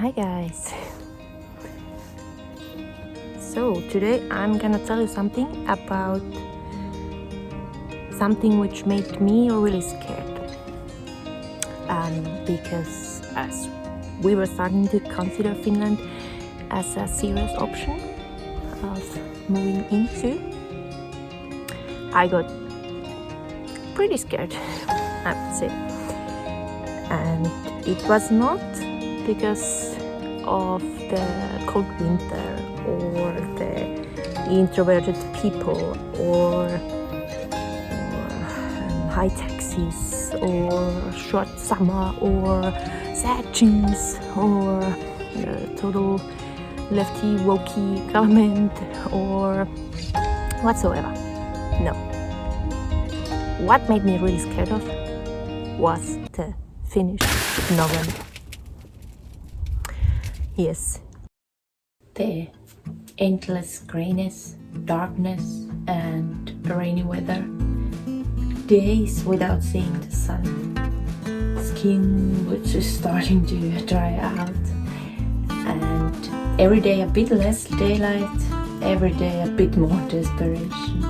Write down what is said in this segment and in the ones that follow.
Hi guys. So today I'm gonna tell you something about something which made me really scared. Because as we were starting to consider Finland as a serious option of moving into, I got pretty scared, I would say. And it was not because of the cold winter or the introverted people or high taxes or short summer or sad jeans or total lefty wokey government or whatsoever. No. What made me really scared of was the Finnish November. Yes. The endless grayness, darkness and rainy weather. Days without seeing the sun. Skin which is starting to dry out. And every day a bit less daylight, every day a bit more desperation.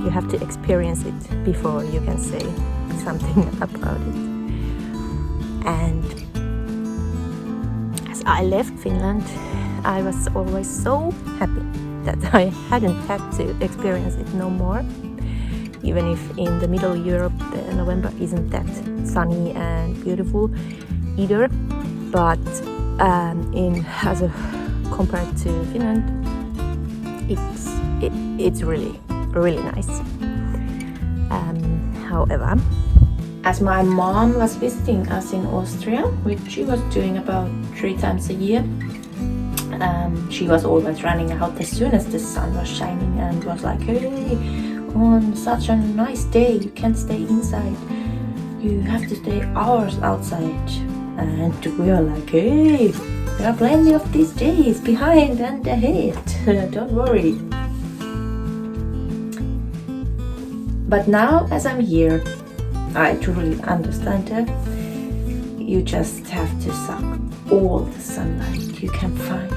You have to experience it before you can say something about it. And as I left Finland, I was always so happy that I hadn't had to experience it no more. Even if in the middle Europe the November isn't that sunny and beautiful either, but compared to Finland, it's really nice. However, as my mom was visiting us in Austria, which she was doing about 3 times a year, she was always running out as soon as the sun was shining and was like, hey, on such a nice day you can't stay inside, you have to stay hours outside. And we were like, hey, there are plenty of these days behind and ahead, don't worry. But now, as I'm here, I truly understand her. You just have to suck all the sunlight you can find.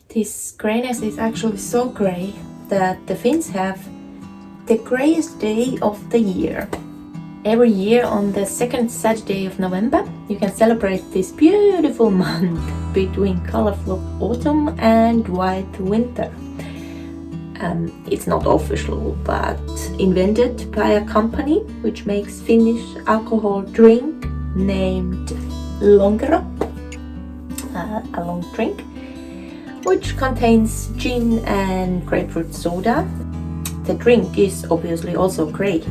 This grayness is actually so grey that the Finns have the greyest day of the year. Every year on the second Saturday of November, you can celebrate this beautiful month between colorful autumn and white winter. It's not official, but invented by a company which makes Finnish alcohol drink named Lonkero, a long drink, which contains gin and grapefruit soda. The drink is obviously also grey.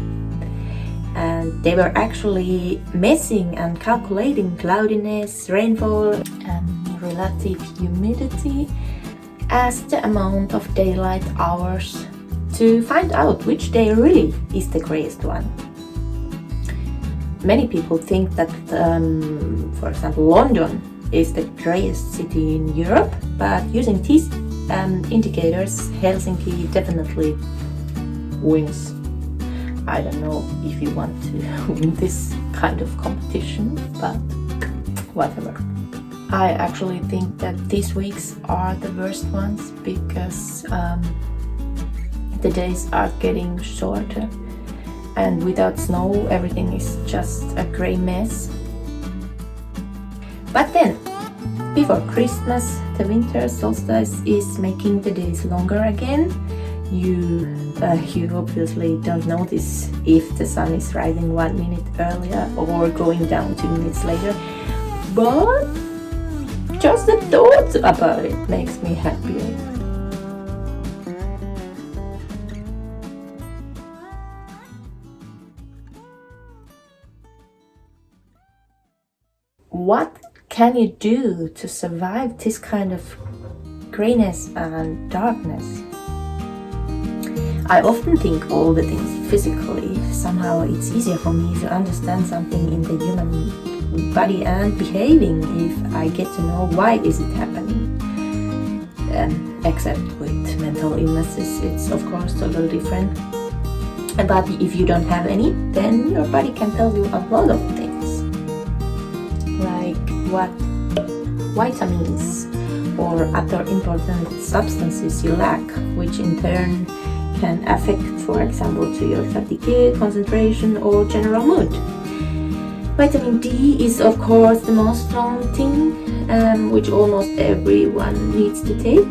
And they were actually messing and calculating cloudiness, rainfall and relative humidity as the amount of daylight hours to find out which day really is the greyest one. Many people think that, for example, London is the greyest city in Europe, but using these indicators, Helsinki definitely wins. I don't know if you want to win this kind of competition, but whatever. I actually think that these weeks are the worst ones because the days are getting shorter, and without snow everything is just a grey mess. But then, before Christmas, the winter solstice is making the days longer again. You obviously don't notice if the sun is rising 1 minute earlier or going down 2 minutes later, but just the thought about it makes me happier. What can you do to survive this kind of grayness and darkness? I often think all the things physically. Somehow it's easier for me to understand something in the human body and behaving if I get to know why is it happening. Except with mental illnesses, it's of course totally different. But if you don't have any, then your body can tell you a lot of things. Like what vitamins or other important substances you lack, which in turn can affect, for example, to your fatigue, concentration or general mood. Vitamin D is of course the most strong thing, which almost everyone needs to take.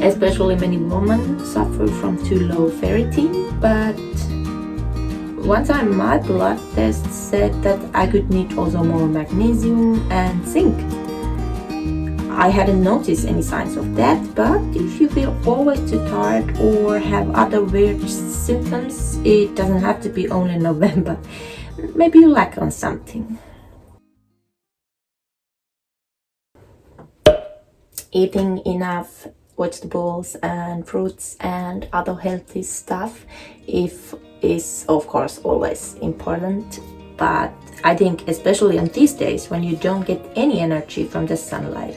Especially many women suffer from too low ferritin, but one time my blood test said that I could need also more magnesium and zinc. I hadn't noticed any signs of that, but if you feel always too tired or have other weird symptoms, it doesn't have to be only November. Maybe you lack on something. Eating enough vegetables and fruits and other healthy stuff is of course always important, but I think especially on these days when you don't get any energy from the sunlight.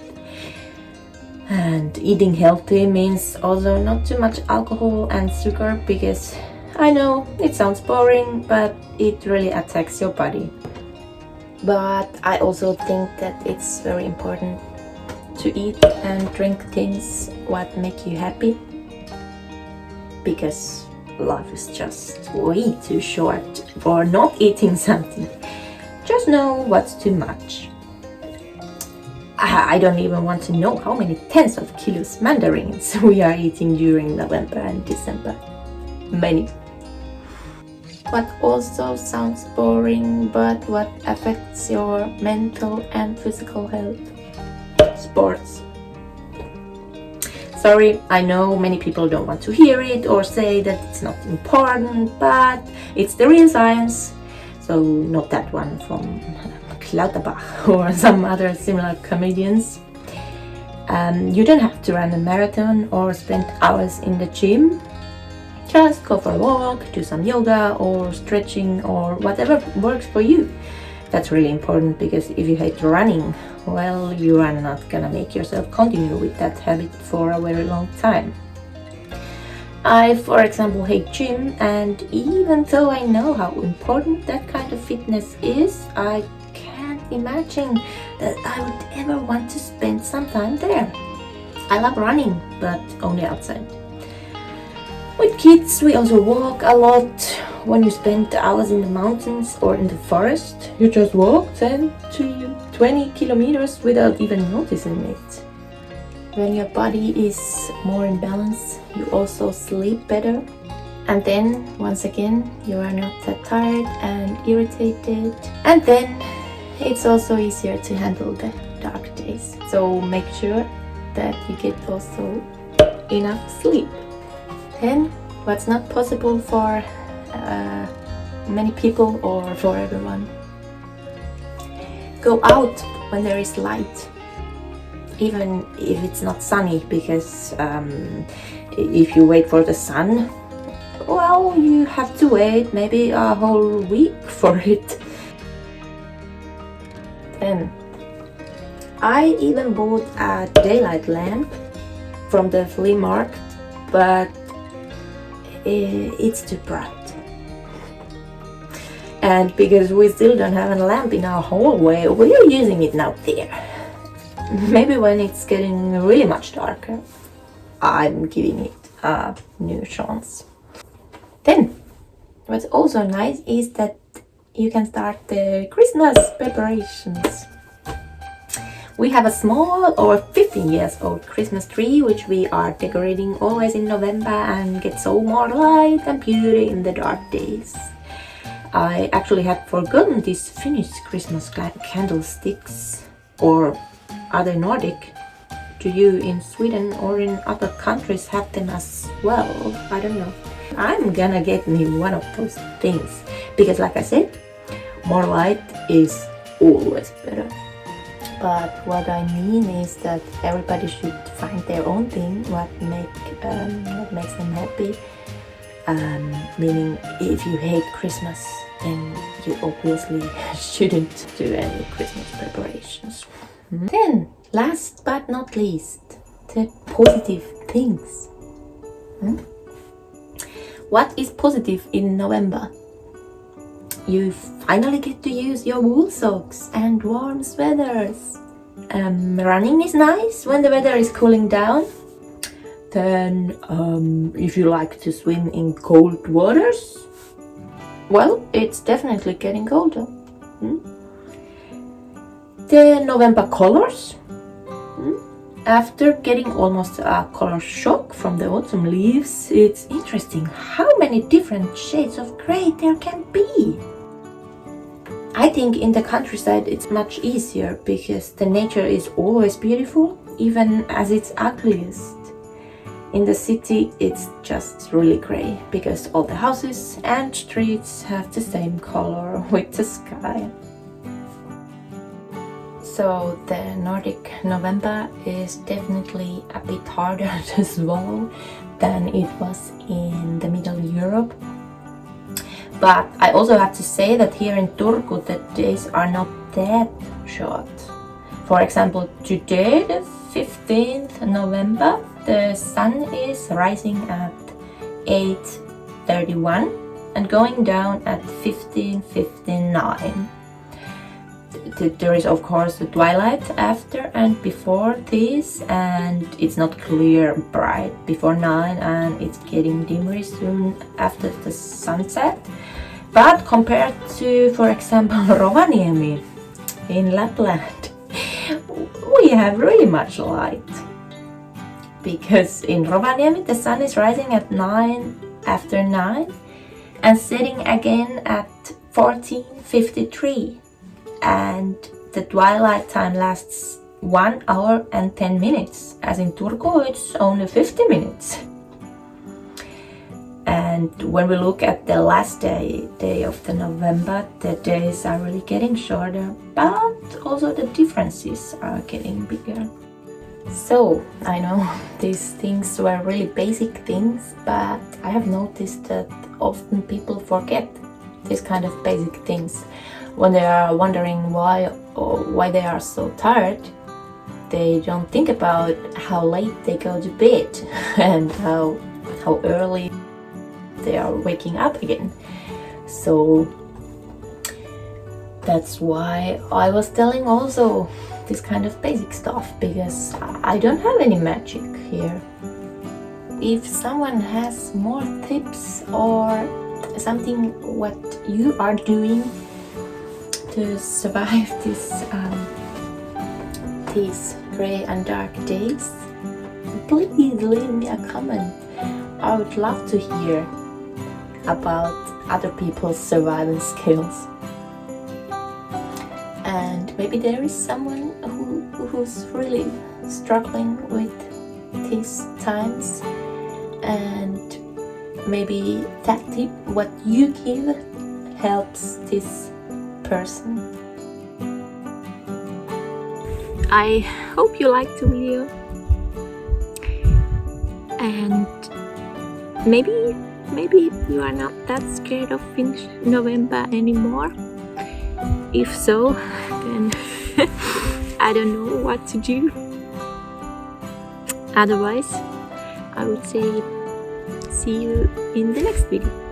And eating healthy means also not too much alcohol and sugar, because I know it sounds boring, but it really attacks your body. But I also think that it's very important to eat and drink things what make you happy, because life is just way too short for not eating something. Just know what's too much. I don't even want to know how many tens of kilos mandarins we are eating during November and December. Many. What also sounds boring, but what affects your mental and physical health? Sports. Sorry, I know many people don't want to hear it or say that it's not important, but it's the real science. So not that one from Lauterbach or some other similar comedians. You don't have to run a marathon or spend hours in the gym. Just go for a walk, do some yoga or stretching or whatever works for you. That's really important, because if you hate running, well, you are not gonna make yourself continue with that habit for a very long time. I, for example, hate gym, and even though I know how important that kind of fitness is, I can't imagine that I would ever want to spend some time there. I love running, but only outside. With kids, we also walk a lot. When you spend hours in the mountains or in the forest, you just walk 10 to 20 kilometers without even noticing it. When your body is more in balance, you also sleep better. And then, once again, you are not that tired and irritated. And then, it's also easier to handle the dark days. So make sure that you get also enough sleep. Then, what's not possible for many people or for everyone? Go out when there is light, even if it's not sunny, because if you wait for the sun, well, you have to wait maybe a whole week for it. Then I even bought a daylight lamp from the flea market, but it's too bright. And because we still don't have a lamp in our hallway, we're using it now there. Maybe when it's getting really much darker, I'm giving it a new chance. Then, what's also nice is that you can start the Christmas preparations. We have a small or 15 years old Christmas tree, which we are decorating always in November and get so more light and beauty in the dark days. I actually had forgotten these Finnish Christmas candlesticks, or are they Nordic? Do you in Sweden or in other countries have them as well? I don't know. I'm gonna get me one of those things, because like I said, more light is always better. but what I mean is that everybody should find their own thing, what makes them happy. Meaning, if you hate Christmas, then you obviously shouldn't do any Christmas preparations. Then, last but not least, the positive things. What is positive in November? You finally get to use your wool socks and warm sweaters. Running is nice when the weather is cooling down. Then, if you like to swim in cold waters, well, it's definitely getting colder. The November colors. After getting almost a color shock from the autumn leaves, it's interesting how many different shades of grey there can be. I think in the countryside it's much easier because the nature is always beautiful, even as it's ugliest. In the city it's just really grey because all the houses and streets have the same color with the sky. So the Nordic November is definitely a bit harder to swallow than it was in the Middle Europe. But I also have to say that here in Turku the days are not that short. For example, today, the 15th November, the sun is rising at 8:31 and going down at 15:59. There is of course the twilight after and before this, and it's not clear bright before 9, and it's getting dimmer soon after the sunset. But compared to, for example, Rovaniemi in Lapland, we have really much light. Because in Rovaniemi the sun is rising at after 9 and setting again at 14:53. And the twilight time lasts 1 hour and 10 minutes, as in Turku it's only 50 minutes. And when we look at the last day of the November, the days are really getting shorter, but also the differences are getting bigger. So, I know these things were really basic things, but I have noticed that often people forget these kind of basic things. When they are wondering why they are so tired, they don't think about how late they go to bed and how early they are waking up again. So that's why I was telling also this kind of basic stuff, because I don't have any magic here. If someone has more tips or something what you are doing to survive these grey and dark days, please leave me a comment. I would love to hear about other people's survival skills. And maybe there is someone who's really struggling with these times, and maybe that tip what you give helps this person. I hope you liked the video, and maybe you are not that scared of Finnish November anymore. If so, then I don't know what to do. Otherwise, I would say see you in the next video.